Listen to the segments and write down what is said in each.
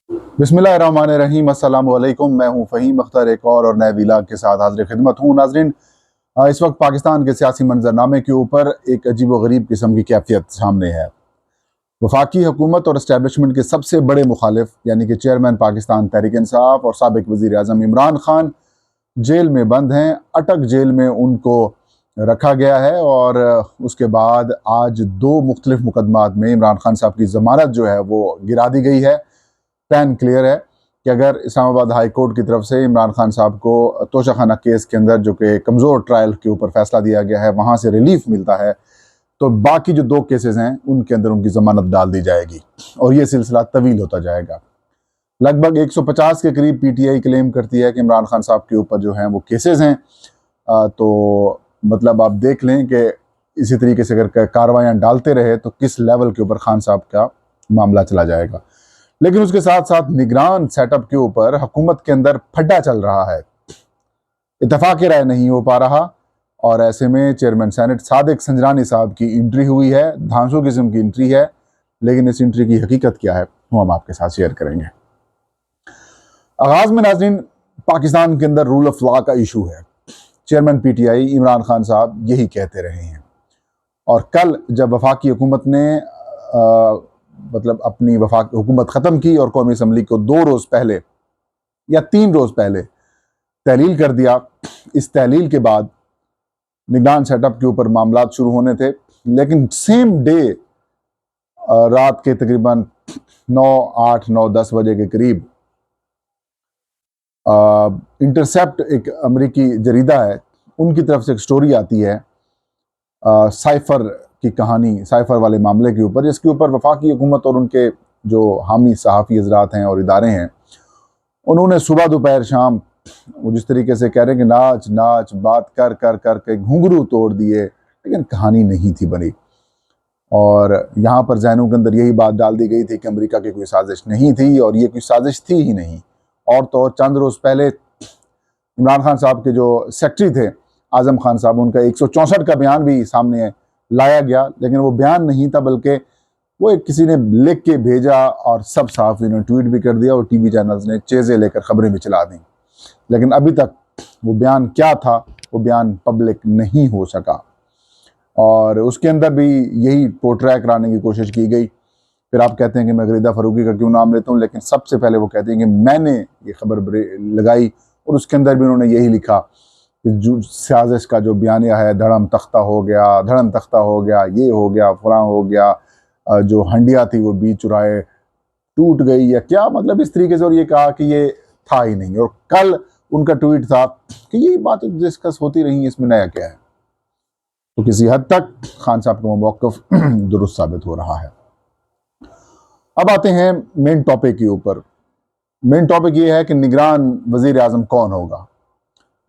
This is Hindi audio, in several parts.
बिस्मिल्लाहिर्रहमानिर्रहीम। अस्सलामु अलैकुम। मैं हूं फ़हीम अख्तर, एक और नए व्लॉग के साथ हाज़िर खिदमत हूं। नाज़रीन, इस वक्त पाकिस्तान के सियासी मंजरनामे के ऊपर एक अजीब व गरीब किस्म की कैफियत सामने है। वफाकी हुकूमत और इस्टेब्लिशमेंट के सबसे बड़े मुखालिफ यानी कि चेयरमैन पाकिस्तान तहरीक इंसाफ और साबिक वज़ीर आज़म इमरान खान जेल में बंद हैं। अटक जेल में उनको रखा गया है और उसके बाद आज दो मुख्तलिफ मुकदमात में इमरान खान साहब की ज़मानत जो है वो गिरा दी गई है। पैन क्लियर है कि अगर इस्लामाबाद हाई कोर्ट की तरफ से इमरान खान साहब को तोशाखाना केस के अंदर जो कि कमज़ोर ट्रायल के ऊपर फैसला दिया गया है वहाँ से रिलीफ मिलता है, तो बाकी जो दो केसेस हैं उनके अंदर उनकी ज़मानत डाल दी जाएगी और ये सिलसिला तवील होता जाएगा। लगभग 150 के करीब पीटीआई क्लेम करती है कि इमरान खान साहब के ऊपर जो हैं वो केसेस हैं। तो मतलब आप देख लें कि इसी तरीके से अगर कार्रवाइयाँ डालते रहे तो किस लेवल के ऊपर खान साहब का मामला चला जाएगा। लेकिन उसके साथ साथ निगरान सेटअप के ऊपर हुकूमत के अंदर फड्डा चल रहा है, इत्तेफाक राय नहीं हो पा रहा और ऐसे में चेयरमैन सेनेट सादिक संजरानी साहब की एंट्री हुई है। धांसू किस्म की एंट्री है, लेकिन इस एंट्री की हकीकत क्या है वो हम आपके साथ शेयर करेंगे। आगाज में नाज़रीन, पाकिस्तान के अंदर रूल ऑफ लॉ का इशू है। चेयरमैन पीटीआई इमरान खान साहब यही कहते रहे हैं और कल जब वफाकी हुकूमत ने मतलब अपनी वफाक हुकूमत ख़त्म की और कौमी असम्बली को 2 रोज़ पहले या 3 रोज़ पहले तहलील कर दिया। इस तहलील के बाद निगरान सेटअप के ऊपर मामला शुरू होने थे, लेकिन सेम डे रात के तकरीबन 9-10 बजे के करीब इंटरसेप्ट एक अमेरिकी जरीदा है, उनकी तरफ से एक स्टोरी आती है साइफर की कहानी, साइफर वाले मामले के ऊपर, जिसके ऊपर वफाकी हुकूमत और उनके जो हामी सहाफ़ी हजरात हैं और इदारे हैं उन्होंने सुबह दोपहर शाम वो जिस तरीके से कह रहे हैं कि नाच नाच बात कर कर कर के घुंघरू तोड़ दिए, लेकिन कहानी नहीं थी बनी। और यहाँ पर जहनों के अंदर यही बात डाल दी गई थी कि अमेरिका की कोई साजिश नहीं थी और ये कोई साजिश थी ही नहीं। और तो चंद रोज़ पहले इमरान खान साहब के जो सेक्रेटरी थे आज़म खान साहब, उनका 164 का बयान भी सामने लाया गया, लेकिन वो बयान नहीं था बल्कि वो एक किसी ने लिख के भेजा और सब सहाफ़ी ने ट्वीट भी कर दिया और टीवी चैनल्स ने चेज़े लेकर खबरें भी चला दी। लेकिन अभी तक वो बयान क्या था वो बयान पब्लिक नहीं हो सका और उसके अंदर भी यही पोर्ट्रे कराने की कोशिश की गई। फिर आप कहते हैं कि मैं गरीदा फ़रूकी का क्यों नाम लेता हूँ, लेकिन सबसे पहले वो कहते हैं कि मैंने ये खबर लगाई और उसके अंदर भी उन्होंने यही लिखा कि जो साजिश का जो बयानिया है, धड़म तख्ता हो गया, धड़म तख्ता हो गया, ये हो गया, फलां हो गया, जो हंडिया थी वो बीच चुराए टूट गई या क्या, मतलब इस तरीके से। और ये कहा कि ये था ही नहीं। और कल उनका ट्वीट था कि यही बात डिस्कस होती रही, इसमें नया क्या है। तो किसी हद तक खान साहब का मौक़िफ़ दुरुस्त साबित हो रहा है। अब आते हैं मेन टॉपिक के ऊपर। मेन टॉपिक ये है कि निगरान वज़ीर आज़म कौन होगा।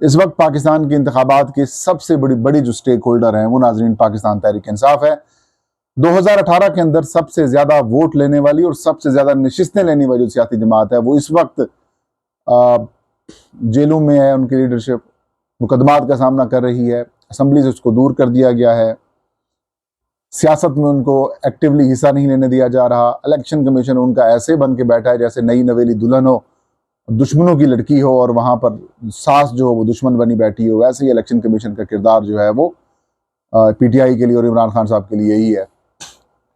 इस वक्त पाकिस्तान के इंतखाबात की सबसे बड़ी जो स्टेक होल्डर हैं वो नाज़रीन पाकिस्तान तहरीक इंसाफ है। 2018 के अंदर सबसे ज़्यादा वोट लेने वाली और सबसे ज़्यादा नशिस्तें लेने वाली जो सियासी जमात है वो इस वक्त जेलों में है। उनकी लीडरशिप मुकदमात का सामना कर रही है, असम्बली से उसको दूर कर दिया गया है, सियासत में उनको एक्टिवली हिस्सा नहीं लेने दिया जा रहा। इलेक्शन कमीशन उनका ऐसे बन के बैठा है जैसे नई नवेली दुल्हन हो, दुश्मनों की लड़की हो और वहाँ पर सास जो हो वो दुश्मन बनी बैठी हो। वैसे ही इलेक्शन कमीशन का किरदार जो है वो पीटीआई के लिए और इमरान खान साहब के लिए यही है।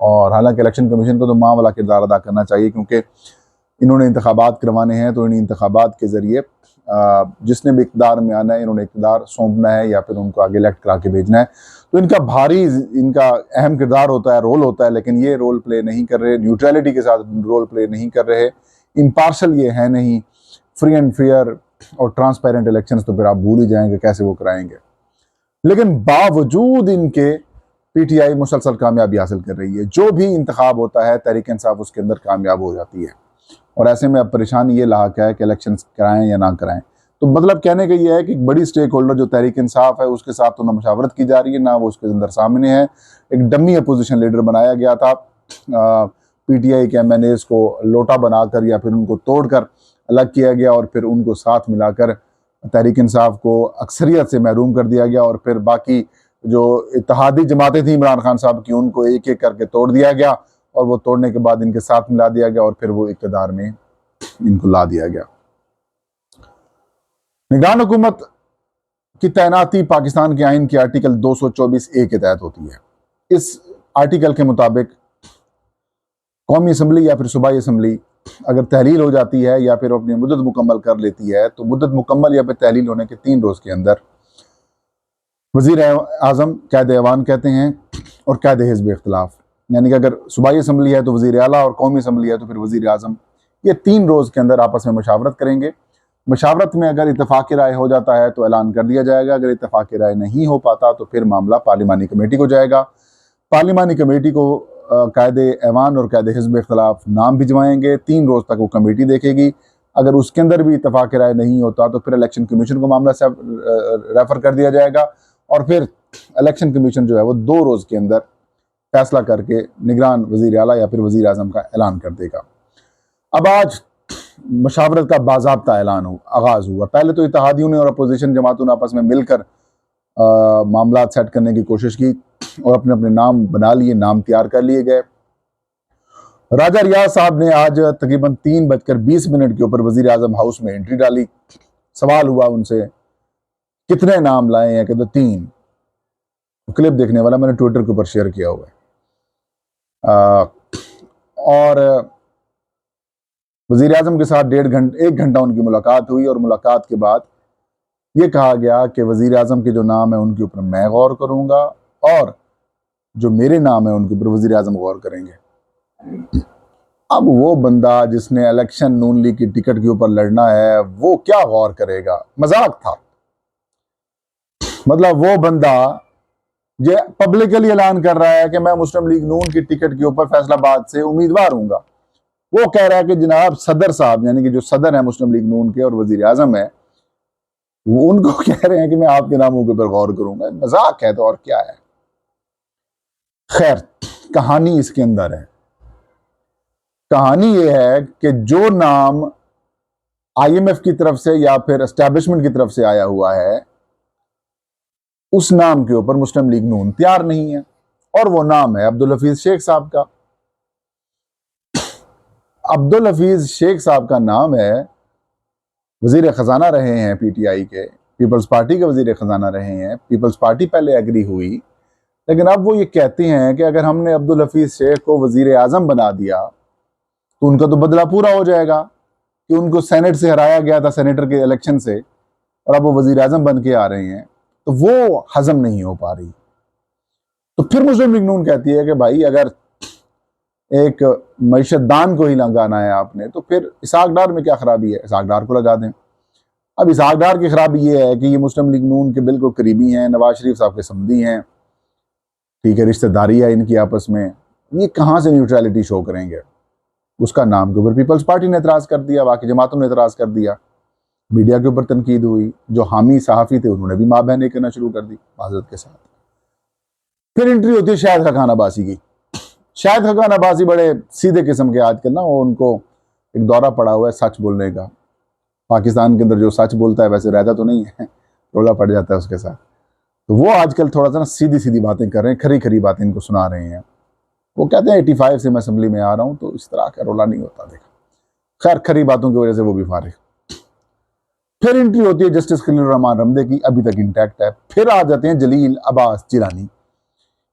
और हालांकि इलेक्शन कमीशन को तो माँ वाला किरदार अदा करना चाहिए, क्योंकि इन्होंने इंतखाबात करवाने हैं, तो इन इंतखाबात के ज़रिए जिसने भी इक़्तिदार में आना है इन्होंने इक़्तिदार सौंपना है या फिर उनको आगे इलेक्ट करा के भेजना है। तो इनका भारी, इनका अहम किरदार होता है, रोल होता है, लेकिन ये रोल प्ले नहीं कर रहे, न्यूट्रलिटी के साथ रोल प्ले नहीं कर रहे, इम्पार्शल ये है नहीं। फ्री एंड फेयर और ट्रांसपेरेंट इलेक्शंस तो फिर आप भूल ही जाएंगे कैसे वो कराएंगे। लेकिन बावजूद इनके पीटीआई मुसलसल कामयाबी हासिल कर रही है। जो भी इंतखाब होता है तहरीक इंसाफ उसके अंदर कामयाब हो जाती है। और ऐसे में अब परेशानी ये लाक है कि इलेक्शन कराएं या ना कराएं। तो मतलब कहने का ये है कि एक बड़ी स्टेक होल्डर जो तहरीक इंसाफ है उसके साथ तो ना मशावरत की जा रही है, ना वो उसके अंदर सामने है। एक डमी अपोजिशन लीडर बनाया गया था पीटीआई के एमएनएस को लोटा बनाकर या फिर उनको तोड़कर अलग किया गया और फिर उनको साथ मिलाकर तहरीक इंसाफ को अक्सरियत से महरूम कर दिया गया और फिर बाकी जो इत्तेहादी जमातें थी इमरान खान साहब की उनको एक एक करके तोड़ दिया गया और वो तोड़ने के बाद इनके साथ मिला दिया गया और फिर वो इक़्तिदार में इनको ला दिया गया। निगरान हुकूमत की तैनाती पाकिस्तान के आइन के आर्टिकल 224A के तहत होती है। इस आर्टिकल के मुताबिक कौमी असम्बली या फिर सूबाई असम्बली अगर तहलील हो जाती है या फिर अपनी मुद्दत मुकम्मल कर लेती है तो मुद्दत मुकम्मल या फिर तहलील होने के 3 रोज़ के अंदर वज़ीर आज़म कैद ऐवान कहते हैं और कैद हिज़्ब इख्तिलाफ, यानी कि अगर सूबाई असम्बली है तो वज़ीर आला और कौमी असम्बली है तो फिर वज़ीर आज़म, ये 3 रोज़ के अंदर आपस में मशावरत करेंगे। मशावरत में अगर इत्तफाक़ राय हो जाता है तो ऐलान कर दिया जाएगा, अगर इत्तफाक़ राय नहीं हो पाता तो फिर मामला पार्लिमानी कमेटी को जाएगा। पार्लिमानी कमेटी को कायद ऐवान और कायद हिज़्ब इख्तिलाफ नाम भिजवाएंगे, 3 रोज़ तक वो कमेटी देखेगी। अगर उसके अंदर भी इत्तफाक़ राय नहीं होता तो फिर इलेक्शन कमीशन को मामला से रेफ़र कर दिया जाएगा और फिर इलेक्शन कमीशन जो है वो 2 रोज़ के अंदर फैसला करके निगरान वज़ीर आला या फिर वज़ीर आज़म का ऐलान कर देगा। अब आज मशावरत का बाज़ाब्ता ऐलान आगाज़ हुआ। पहले तो इत्तेहादियों ने और अपोजिशन जमातों ने आपस में मिलकर मामला सेट करने की कोशिश की और अपने अपने नाम बना लिए, नाम तैयार कर लिए गए। राजा रियाज साहब ने आज तकरीबन 3:20 के ऊपर वज़ीर आज़म हाउस में एंट्री डाली। सवाल हुआ उनसे कितने नाम लाए हैं, कहते 3। क्लिप देखने वाला मैंने ट्विटर के ऊपर शेयर किया हुआ है। और वज़ीर आज़म के साथ 1 घंटा उनकी मुलाकात हुई और मुलाकात के बाद ये कहा गया कि वज़ीर आज़म के जो नाम है उनके ऊपर मैं गौर करूँगा और जो मेरे नाम है उनके ऊपर वज़ीर आज़म गौर करेंगे। अब वो बंदा जिसने इलेक्शन नून लीग की टिकट के ऊपर लड़ना है वो क्या गौर करेगा? मजाक था। मतलब वो बंदा जो पब्लिकली ऐलान कर रहा है कि मैं मुस्लिम लीग नून की टिकट के ऊपर फैसलाबाद से उम्मीदवार हूँगा, वो कह रहा है कि जनाब सदर साहब, यानी कि जो सदर है मुस्लिम लीग नून के और वज़ीर आज़म है, वो उनको कह रहे हैं कि मैं आपके नामों के ऊपर गौर करूंगा। मजाक है तो और क्या है। खैर, कहानी इसके अंदर है। कहानी ये है कि जो नाम IMF की तरफ से या फिर एस्टैब्लिशमेंट की तरफ से आया हुआ है उस नाम के ऊपर मुस्लिम लीग नून तैयार नहीं है और वो नाम है अब्दुल हफीज शेख साहब का। अब्दुल हफीज शेख साहब का नाम है, वजीर खजाना रहे हैं PTI के, पीपल्स पार्टी के वजीर खजाना रहे हैं। पीपल्स पार्टी पहले एग्री हुई, लेकिन अब वो ये कहते हैं कि अगर हमने अब्दुल हफीज शेख को वजीर आजम बना दिया तो उनका तो बदला पूरा हो जाएगा कि उनको सेनेट से हराया गया था, सेनेटर के इलेक्शन से, और अब वो वजीर आजम बन के आ रहे हैं, तो वो हजम नहीं हो पा रही। तो फिर मुस्लिम लीग नून कहती है कि भाई अगर एक मईशत दान को ही लगाना है आपने तो फिर इसहाक डार में क्या खराबी है, इसहाक डार को लगा दें। अब इसहाक डार की खराबी ये है कि ये मुस्लिम लीग नून के बिल्कुल करीबी हैं, नवाज शरीफ साहब के समधी हैं, ठीक है, रिश्तेदारी है इनकी आपस में, ये कहाँ से न्यूट्रलिटी शो करेंगे। उसका नाम के ऊपर पीपल्स पार्टी ने एतराज़ कर दिया, बाकी जमातों ने एतराज़ कर दिया, मीडिया के ऊपर तनकीद हुई, जो हामी सहाफ़ी थे उन्होंने भी माँ बहने करना शुरू कर दी माजरत के साथ। फिर एंट्री होती है शाहिद खाकान अब्बासी की। शाहिद खाकान अब्बासी बड़े सीधे किस्म के आजकल ना, वो उनको एक दौरा पड़ा हुआ है सच बोलने का। पाकिस्तान के अंदर जो सच बोलता है वैसे रहता तो नहीं है, रोला पड़ जाता है उसके साथ। तो वो आजकल थोड़ा सा ना सीधी सीधी बातें कर रहे हैं, खरी खरी बातें इनको सुना रहे हैं। वो कहते हैं 85 से मैं असेंबली में आ रहा हूँ तो इस तरह का रोला नहीं होता देखा। खैर, खरी बातों की वजह से वो भी फारिग। फिर एंट्री होती है जस्टिस खलील रहमान रमदे की, अभी तक इंटैक्ट है। फिर आ जाते हैं जलील अब्बास जिलानी,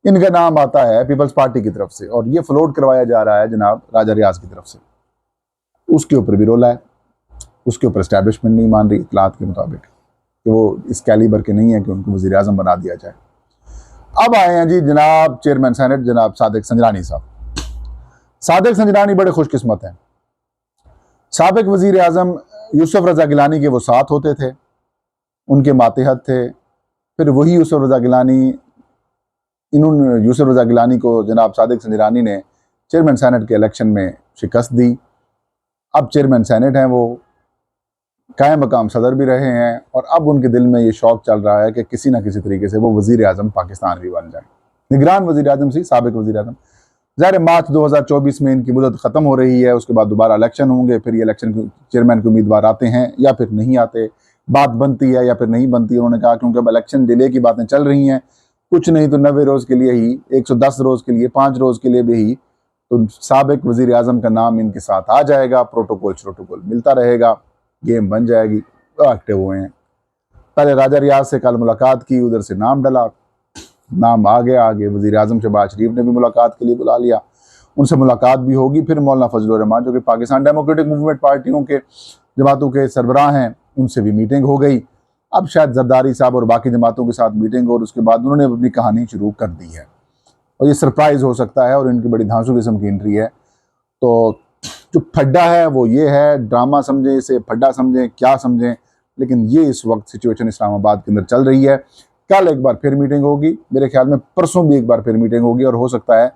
इनका नाम आता है पीपल्स पार्टी की तरफ से और ये फ्लोट करवाया जा रहा है जनाब राजा रियाज की तरफ से। उसके ऊपर भी रोला है, उसके ऊपर एस्टैब्लिशमेंट नहीं मान रही इतलात के मुताबिक कि वो इस कैलिबर के नहीं है कि उनको वज़ीर आज़म बना दिया जाए। अब आए हैं जी जनाब चेयरमैन सेनेट जनाब सादिक संजरानी साहब। सादिक संजरानी बड़े खुशकिस्मत हैं। साबिक वज़ीर आज़म यूसुफ रज़ा गिलानी के वो साथ होते थे, उनके मातहत थे। फिर वही यूसुफ रज़ा गिलानी, इन्होंने यूसुफ रज़ा गिलानी को जनाब सादिक संजरानी ने चेयरमैन सेनेट के इलेक्शन में शिकस्त दी। अब चेयरमैन सेनेट हैं, वो कायम मकाम सदर भी रहे हैं और अब उनके दिल में ये शौक़ चल रहा है कि किसी ना किसी तरीके से वो वज़ीर आज़म पाकिस्तान भी बन जाए, निगरान वज़ीर आज़म से साबिक वज़ीर आज़म। ज़ाहिर मार्च 2024 में इनकी मुदत ख़त्म हो रही है, उसके बाद दोबारा इलेक्शन होंगे। फिर ये इलेक्शन चेयरमैन के उम्मीदवार आते हैं या फिर नहीं आते, बात बनती है या फिर नहीं बनती। उन्होंने कहा क्योंकि अब इलेक्शन डिले की बातें चल रही हैं, कुछ नहीं तो 90 रोज़ के लिए ही, 110 रोज़ के लिए, 5 रोज़ के लिए भी ही तो साबिक वजीर आजम का नाम इनके साथ आ जाएगा, प्रोटोकॉल मिलता रहेगा, गेम बन जाएगी। एक्टिव हुए हैं। पहले राजा रियाज से कल मुलाकात की, उधर से नाम डला, नाम आगे वजीर आजम शहबाज शरीफ ने भी मुलाकात के लिए बुला लिया, उनसे मुलाकात भी होगी। फिर मौलाना फजलुर रहमान जो कि पाकिस्तान डेमोक्रेटिक मूवमेंट पार्टियों के जमातों के सरबराह हैं, उनसे भी मीटिंग हो गई। अब शायद जरदारी साहब और बाकी जमातों के साथ मीटिंग, और उसके बाद उन्होंने अपनी कहानी शुरू कर दी है, और ये सरप्राइज हो सकता है और इनकी बड़ी धांसू किस्म की एंट्री है। तो जो फड्डा है वो ये है, ड्रामा समझें इसे, फड्डा समझें, क्या समझें, लेकिन ये इस वक्त सिचुएशन इस्लामाबाद के अंदर चल रही है। कल एक बार फिर मीटिंग होगी, मेरे ख्याल में परसों भी एक बार फिर मीटिंग होगी, और हो सकता है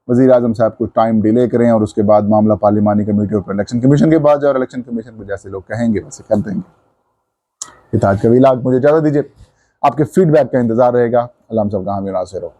वज़ीर आज़म साहब कुछ टाइम डिले करें और उसके बाद मामला पार्लिमानी कमेटी और इलेक्शन कमीशन के पास जाए, और इलेक्शन कमीशन में जैसे लोग कहेंगे वैसे कर देंगे। इताअत का विलाग, मुझे इजाज़त दीजिए, आपके फीडबैक का इंतजार रहेगा। अल्लाह हम सब का हामी नासिर हो।